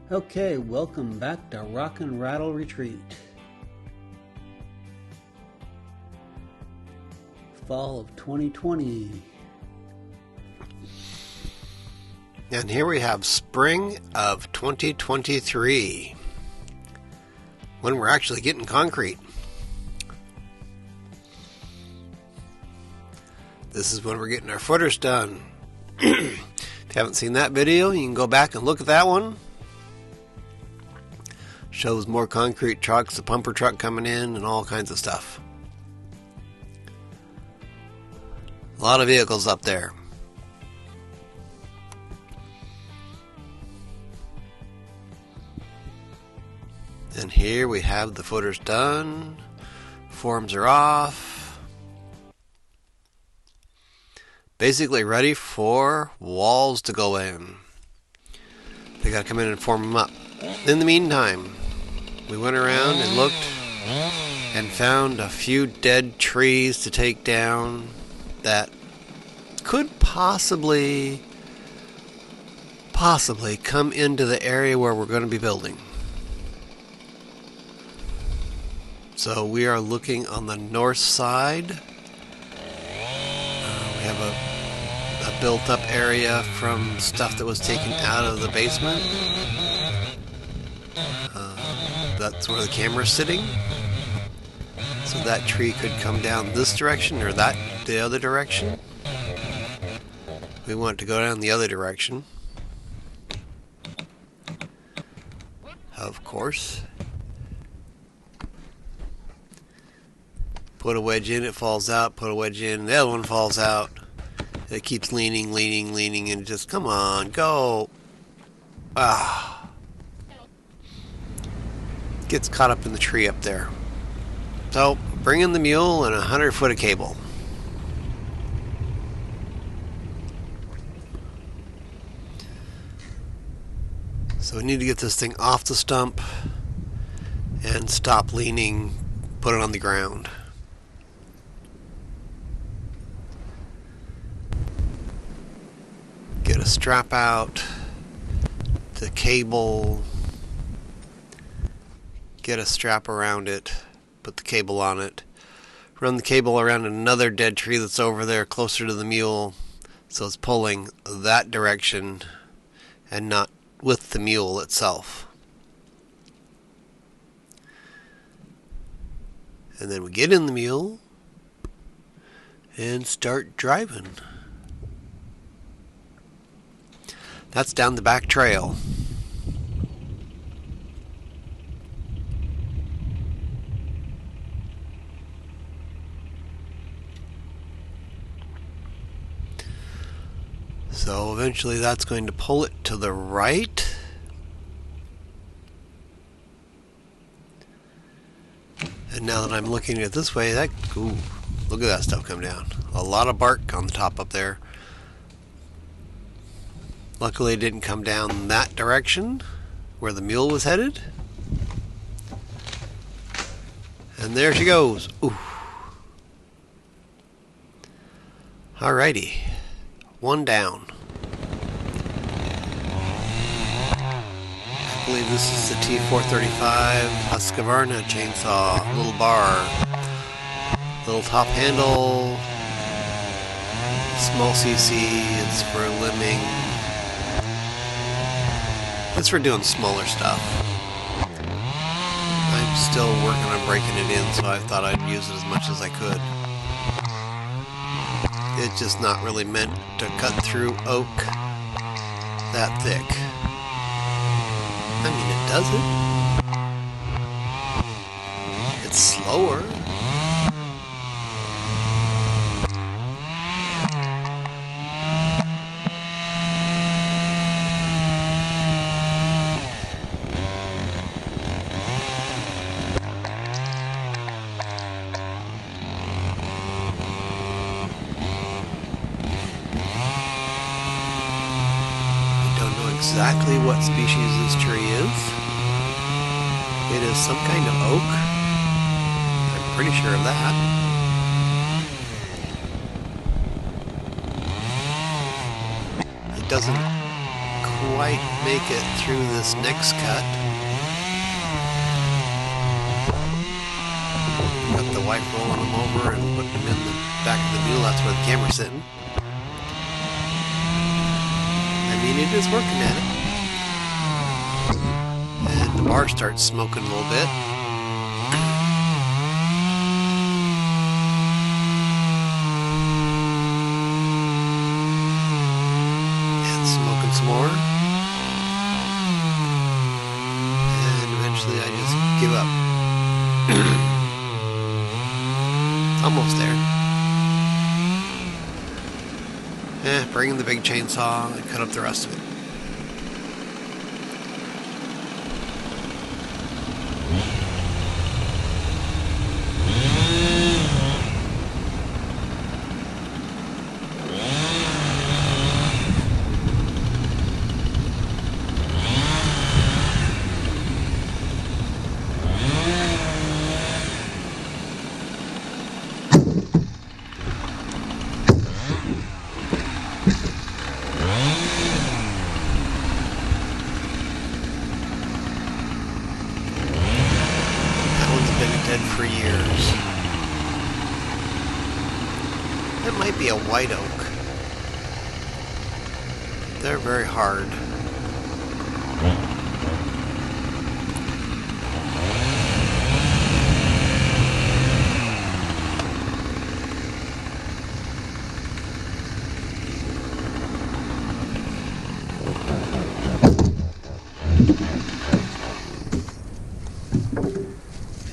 Okay, welcome back to Rock and Rattle Retreat. Fall of 2020. And here we have spring of 2023, when we're actually getting concrete. This is when we're getting our footers done. If you haven't seen that video, you can go back and look at that one. Shows more concrete trucks, a pumper truck coming in, and all kinds of stuff. A lot of vehicles up there. And here we have the footers done. Forms are off. Basically ready for walls to go in. They got to come in and form them up. In the meantime, we went around and looked and found a few dead trees to take down that could possibly come into the area where we're going to be building. So we are looking on the north side. We have a built-up area from stuff that was taken out of the basement. That's where the camera's sitting. So that tree could come down this direction or the other direction. We want to go down the other direction. Of course. Put a wedge in, it falls out. Put a wedge in, the other one falls out. It keeps leaning, and just, come on, go. Gets caught up in the tree up there. So, bring in the mule and 100 foot of cable. So we need to get this thing off the stump and stop leaning, put it on the ground. Get a strap out, the cable, get a strap around it, put the cable on it, run the cable around another dead tree that's over there closer to the mule, so it's pulling that direction and not with the mule itself. And then we get in the mule and start driving. That's down the back trail. So eventually that's going to pull it to the right. And now that I'm looking at it this way, ooh, look at that stuff come down. A lot of bark on the top up there. Luckily it didn't come down that direction where the mule was headed. And there she goes. Ooh. Alrighty. One down. I believe this is the T435 Husqvarna chainsaw. Little bar. Little top handle. Small CC. It's for limbing. It's for doing smaller stuff. I'm still working on breaking it in, so I thought I'd use it as much as I could. It's just not really meant to cut through oak that thick. I mean, it does it. It's slower. Exactly what species this tree is. It is some kind of oak. I'm pretty sure of that. It doesn't quite make it through this next cut. Got the wife rolling them over and putting them in the back of the mule. That's where the camera's sitting. I mean, it is working at it. And the bar starts smoking a little bit. And smoking some more. And eventually I just give up. Almost there. Bring in the big chainsaw and cut up the rest of it. Dead for years. That might be a white oak. They're very hard.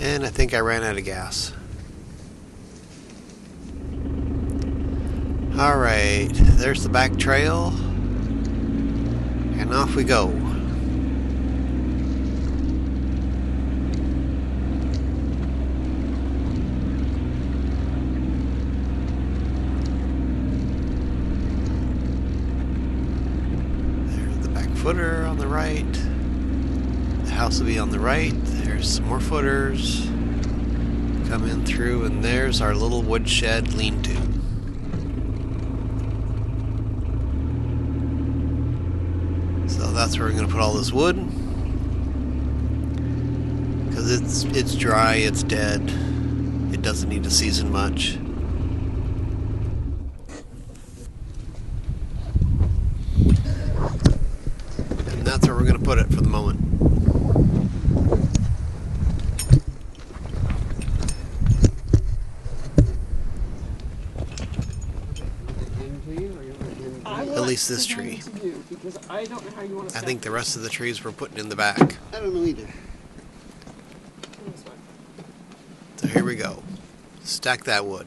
And I think I ran out of gas. Alright, there's the back trail. And off we go. There's the back footer on the right. The house will be on the right. There's some more footers. Come in through, and there's our little woodshed lean-to. So that's where we're going to put all this wood. Because it's dry, it's dead. It doesn't need to season much. And that's where we're going to put it for the moment. At least this tree. I think the rest of the trees we're putting in the back. I don't know either. So here we go. Stack that wood.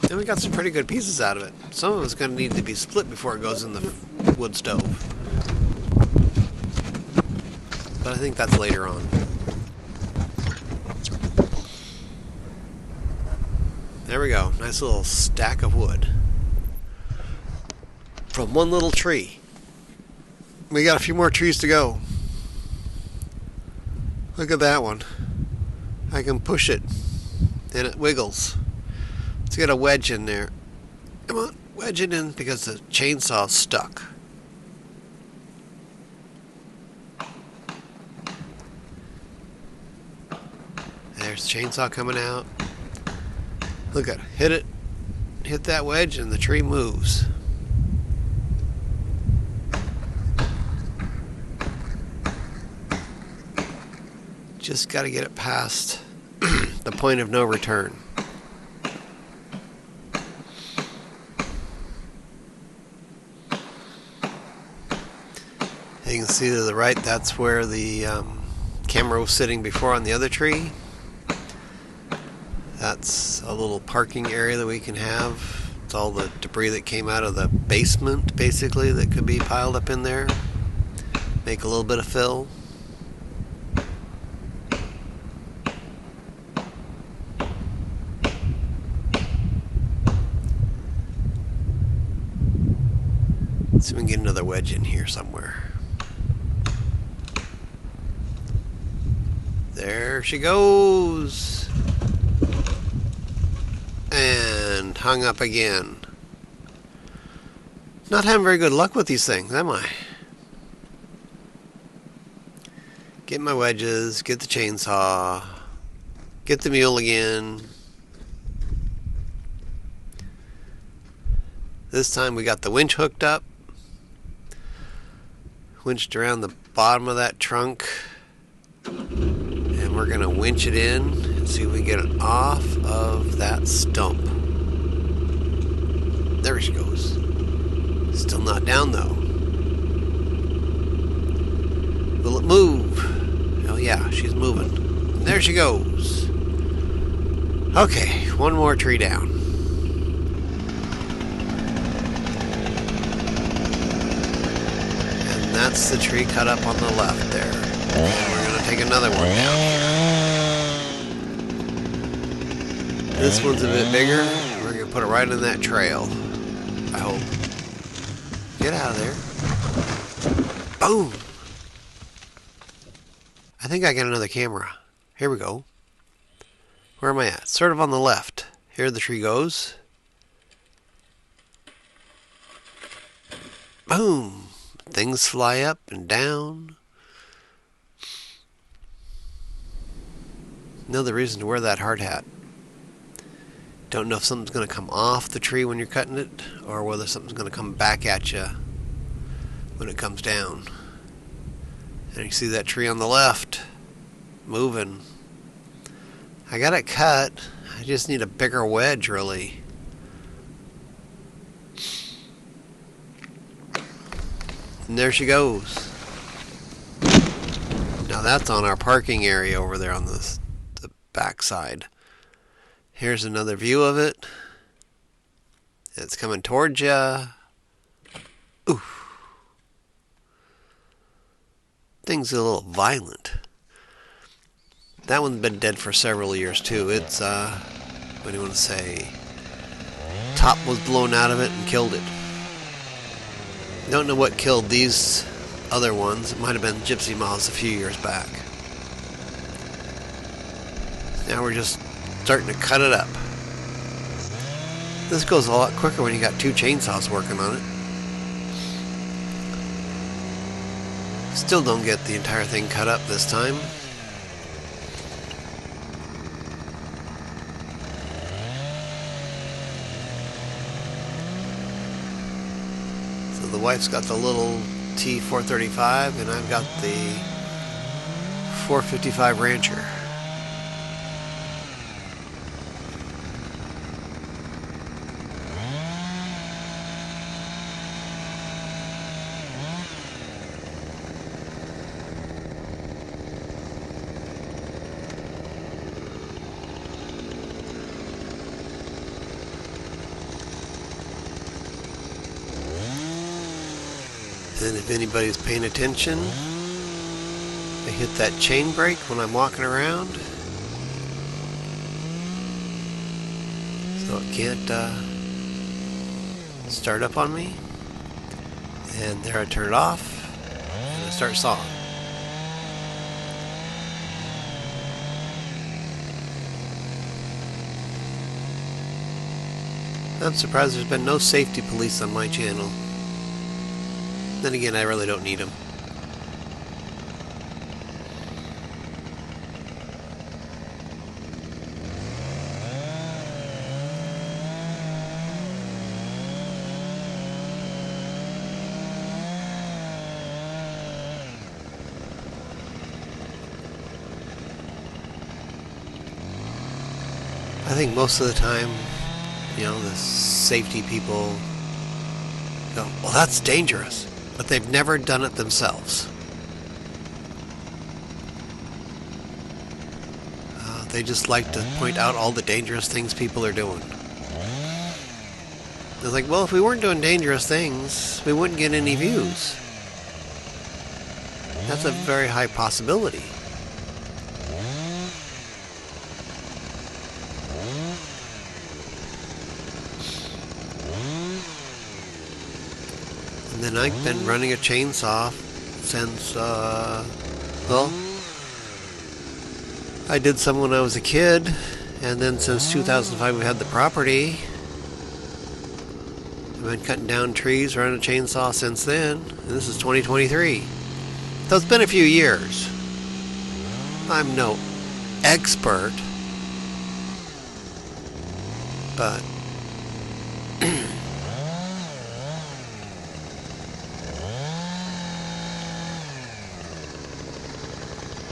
And we got some pretty good pieces out of it. Some of it's going to need to be split before it goes in the wood stove. But I think that's later on. There we go. Nice little stack of wood. From one little tree. We got a few more trees to go. Look at that one. I can push it. And it wiggles. Let's get a wedge in there. Come on, wedge it in because the chainsaw's stuck. There's the chainsaw coming out. Look at it. Hit it. Hit that wedge and the tree moves. Just got to get it past the point of no return. You can see to the right, that's where the camera was sitting before on the other tree. That's a little parking area that we can have. It's all the debris that came out of the basement, basically, that could be piled up in there. Make a little bit of fill. Let's see if we can get another wedge in here somewhere. There she goes. And hung up again. Not having very good luck with these things, am I? Get my wedges, get the chainsaw, get the mule again. This time we got the winch hooked up. Winched around the bottom of that trunk. And we're going to winch it in and see if we can get it off of that stump. There she goes. Still not down though. Will it move? Oh yeah, she's moving. And there she goes. Okay, one more tree down. And that's the tree cut up on the left there. And we're going to take another one down here. This one's a bit bigger. We're going to put it right in that trail. I hope. Get out of there. Boom! I think I got another camera. Here we go. Where am I at? Sort of on the left. Here the tree goes. Boom! Things fly up and down. Another reason to wear that hard hat. Don't know if something's going to come off the tree when you're cutting it, or whether something's going to come back at you when it comes down. And you see that tree on the left moving. I got it cut. I just need a bigger wedge, really. And there she goes. Now that's on our parking area over there on the back side. Here's another view of it. It's coming towards ya. Ooh. Thing's a little violent. That one's been dead for several years too. It's, what do you want to say? Top was blown out of it and killed it. Don't know what killed these other ones. It might have been gypsy moths a few years back. Now we're just starting to cut it up. This goes a lot quicker when you got two chainsaws working on it. Still don't get the entire thing cut up this time. So the wife's got the little T435 and I've got the 455 Rancher. And if anybody's paying attention, I hit that chain brake when I'm walking around, so it can't start up on me. And there I turn it off and I start sawing. I'm surprised there's been no safety police on my channel. Then again, I really don't need them. I think most of the time, you know, the safety people go, well, that's dangerous. But they've never done it themselves. They just like to point out all the dangerous things people are doing. They're like, well, if we weren't doing dangerous things, we wouldn't get any views. That's a very high possibility. And then I've been running a chainsaw since, well, I did some when I was a kid, and then since 2005 we've had the property. I've been cutting down trees, running a chainsaw since then, and this is 2023. So it's been a few years. I'm no expert, but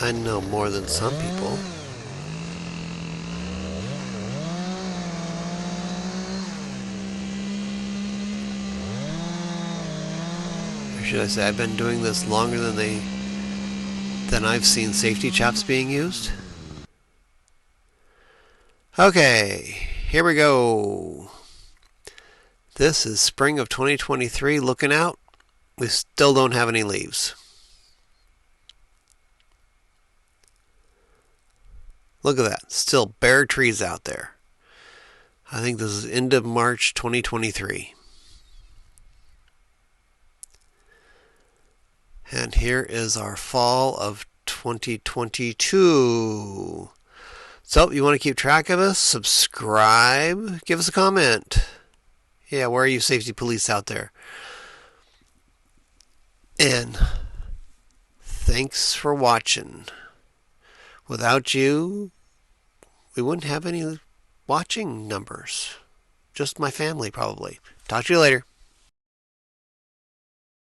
I know more than some people. Or should I say I've been doing this longer than I've seen safety chaps being used? Okay, here we go. This is spring of 2023 looking out. We still don't have any leaves. Look at that. Still bare trees out there. I think this is end of March 2023. And here is our fall of 2022. So, you want to keep track of us? Subscribe. Give us a comment. Yeah, where are you safety police out there? And thanks for watching. Without you, we wouldn't have any watching numbers. Just my family, probably. Talk to you later.